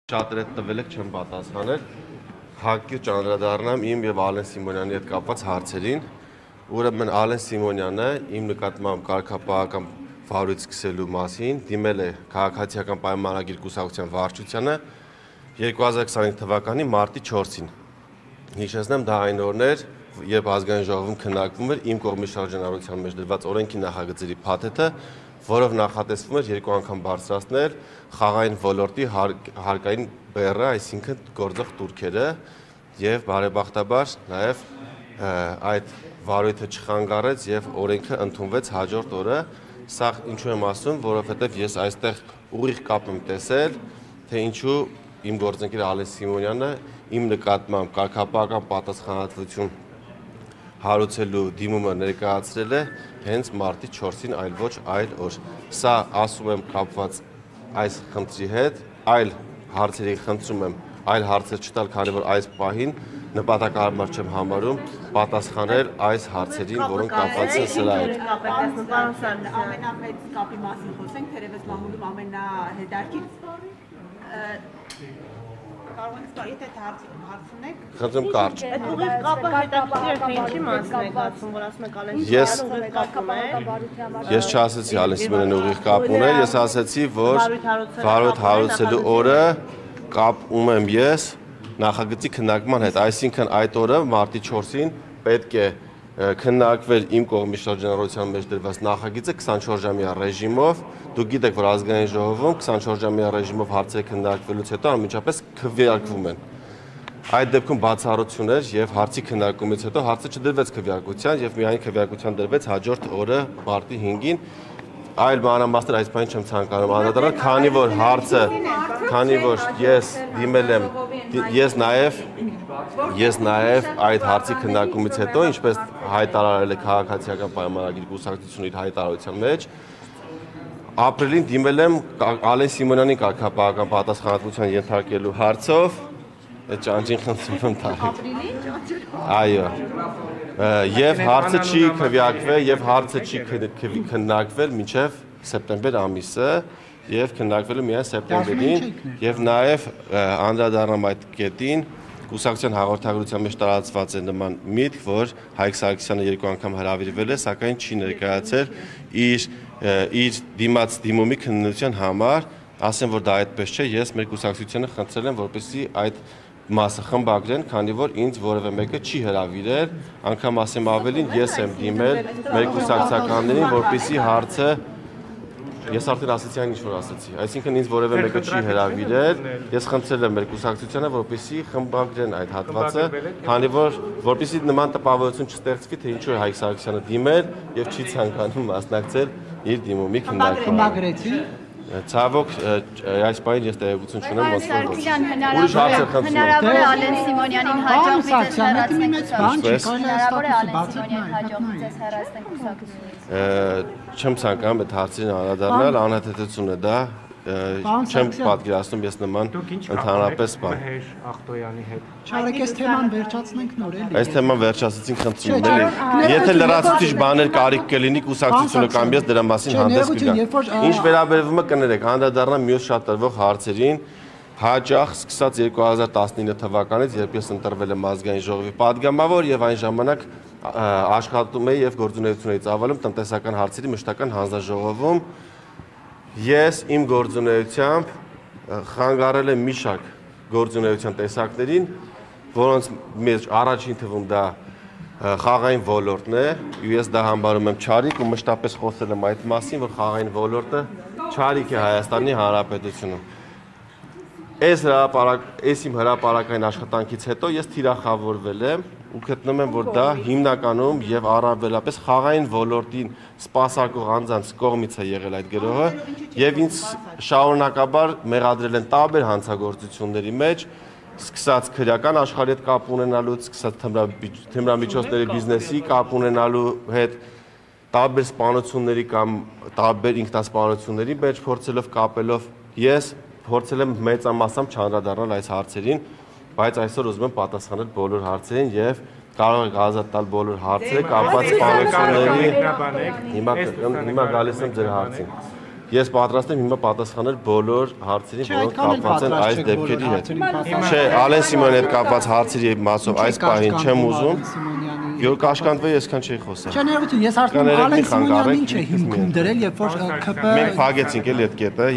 Շատերը տվել եք չեմ պատասխանել, հակիր ճանրադառնամ իմ և Ալեն Սիմոնյանի հետ կապված հարցերին, ուրեմն Ալեն Սիմոնյանը իմ նկատմամբ կարգապահական վարույց սկսելու մասին դիմել է քաղաքացիական պայմանագիր կուսակցության վարչությանը 2025 թվականի մարտի 4-ին։ Հիշեցնեմ, դա այն օրն էր, երբ ազգային ժողովում քննարկվում էր իմ կողմի շարժանառության մեջ դրված օրենքի նախագծերի փաթեթը, որով նախատեսվում էր 2 անգամ բարձրացնել խաղային ոլորտի հարկային բեռը, այսինքն գործող տուրքերը, եւ բարեբախտաբար նաեւ այդ վարույթը չխանգարեց եւ օրենքը ընդունվեց հաջորդ օրը։ Սա ինչու եմ ասում, որովհետեւ ես այստեղ ուղիղ կապ եմ տեսել, թե ինչու իմ գործընկեր Ալեն Սիմոնյանը իմ նկատմամբ կարգապահական պատասխանատվություն հարուցելու դիմումը ներկայացրել է հենց մարտի 4-ին, այլ ոչ այլ օր։ Սա ասում եմ կապված այս խնդրի հետ, այլ հարցերի խնդրում եմ այլ հարցեր չտալ, քանի որ այս պահին նպատակահարմար չեմ համարում պատասխանել այս հարցերին, որոնք կապված են սրա հետ։ Ամենամեծ կապի մասին խոսենք, թերևս մամուլում ամենահետաքրքիր կարող ենք ստա, եթե հարց ունեք։ Խնդրում կարճ։ Այդ ուղիղ կապը հետաքրքիր է, թե ինչի մասին եք ասում, որ ասում եք Ալեն Սիմոնյանը ուղիղ կապ ուներ։ Ես չասեցի Ալեն Սիմոնյանը ուղիղ կապ ուներ, ես ասեցի, որ վարույթ հարուցելու օրը կապ ունեմ ես նախագծի քննարկման հետ, այսինքն այդ օրը մարտի 4-ին պետք է քննարկվել իմ կողմի շրջանառության մեջ դրված նախագիծը 24-ժամյա ռեժիմով։ Դուք գիտեք, որ ազգային ժողովում 24-ժամյա ռեժիմով հարցերը քննարկվելուց հետո անմիջապես քվեարկվում են։ Այդ դեպքում բացառություն էր եւ հարցի քննարկումից հետո հարցը չդրվեց քվեարկության եւ միայն քվեարկության դրվեց հաջորդ օրը մարտի 5-ին։ Այլ մանրամասներ այս բանին չեմ ցանկանում անդրադառնալ, քանի որ ես դիմել եմ, ես նաև այդ հարցի քննարկումից հետո, ինչպես հայտարարել է քաղաքացիական պայմանագիր կուսակցությունը իր հայտարարության մեջ, ապրիլին դիմել եմ Ալեն Սիմոնյանին կարգապահական պատասխանատվության ենթարկելու հարցով, այդ ճանճին խնդրում եմ տարեք։ Այո։ Եվ հարցը չի քվեարկվել եւ հարցը չի քննարկվել մինչեւ սեպտեմբեր ամիսը եւ քննարկվելու միայն սեպտեմբերին եւ նաեւ անդրադառնամ այդ կետին կուսակցության հաղորդագրության մեջ տարածված է նման միտք, որ Հայկ Սարգսյանը 2 անգամ հրավիրվել է, սակայն չի ներկայացել իր դիմաց դիմումի քննության համար, ասեմ որ դա այդպես չէ, ես մեր կուսակցությանը խնդրել եմ, որպեսզի այդ մասը խմբագրեն, քանի որ ինձ որևէ մեկը չի հրավիրել, անգամ ասեմ ավելին, ես եմ դիմել մեր կուսակցականներին, որպեսզի հարցը ես արդեն ասեցի այն ինչ որ ասեցի, այսինքն ինձ որևէ մեկը չի հրավիրել, ես խնդրել եմ մեր կուսակցությանը, որպեսզի խմբագրեն այդ հատվածը, քանի որ որպեսզի նման տպավորություն չստեղծվի, թե ինչու է Հայկ Սարգսյանը դիմել եւ չի ցանկանում մասնակցել իր դիմումի քննարկմանը։ Ցավոք, այս պահին ես տեղեկություն չունեմ, ոնց որ ոչ։ Ուրիշ հարցեր խնդրում եմ։ Հնարավոր է Ալեն Սիմոնյանին հաջողվի ձեզ հեռացնել կուսակցությունից։ Չեմ ցանկանում այդ հարցին անդրադառնալ, անհետեցություն է դա, չեմ պատկերացնում ես նման ընդհանրապես բան։ Չարեք, այս թեման վերջացնենք նոր էլի։ Այս թեման վերջացեցինք, խնդրում եմ էլի։ Եթե լրացուցիչ բաներ կարիք կլինի կուսակցությունը կամ ես դրա մասին հանդես կգամ։ Ինչ վերաբերվում է կներեք, անդրադառնամ մյուս շատ տրվող հարցերին, հաճախ սկսած 2019 թվականից, երբ ես ընտրվել եմ ազգային ժողովի падգամավոր եւ այն ժամանակ աշխատում էի եւ գործունեություն էի ծավալում տնտեսական հարցերի մշտական հանձնաժողովում, ես իմ գործունեությամբ խանգարել եմ մի շարք գործունեության տեսակներին, որոնց մեջ առաջին թվում դա խաղային ոլորտն է, ես դա համարում եմ չարիք ու մշտապես խոսել եմ այդ մասին, որ խաղային ոլորտը չարիք է Հայաստանի Հանրապետությունում։ Այս իմ հրապարակային աշխատանքից հետո ես թիրախավորվել եմ ու գտնում եմ, որ դա հիմնականում եւ առավելապես խաղային ոլորտին սպասարկող անձանց կողմից է եղել այդ գրոհը եւ ինձ շարունակաբար մեղադրել են տարբեր հանցագործությունների մեջ, սկսած քրեական աշխարհի հետ կապ ունենալուց, սկսած թմրամիջոցների բիզնեսի կապ ունենալու հետ, տարբեր սպանությունների կամ տարբեր ինքնասպանությունների մեջ փորձելով կապելով, ես փորձել եմ մեծամասամբ չանդրադառնալ այս հարցերին, բայց այսօր ուզում եմ պատասխանել բոլոր հարցերին եւ կարող եք ազատ տալ բոլոր հարցերը կապված սպանությունների։ Հիմա գալիս եմ ձեր հարցին։ Ես պատրաստ եմ հիմա պատասխանել բոլոր հարցերին, որոնք կապված են այս դեպքերի հետ։ Չէ, Ալեն Սիմոնյանի հետ կապված հարցերի մասով այս պահին չեմ ուզում, որ կաշկանդվեի, այսքան չի խոսա։ Չէ, ներողություն, ես հարցնում եմ Ալեն Սիմոնյանին չէ հիմքում դրել, երբ որ ԿՊ Մենք փակեցինք էլի այդ կետը։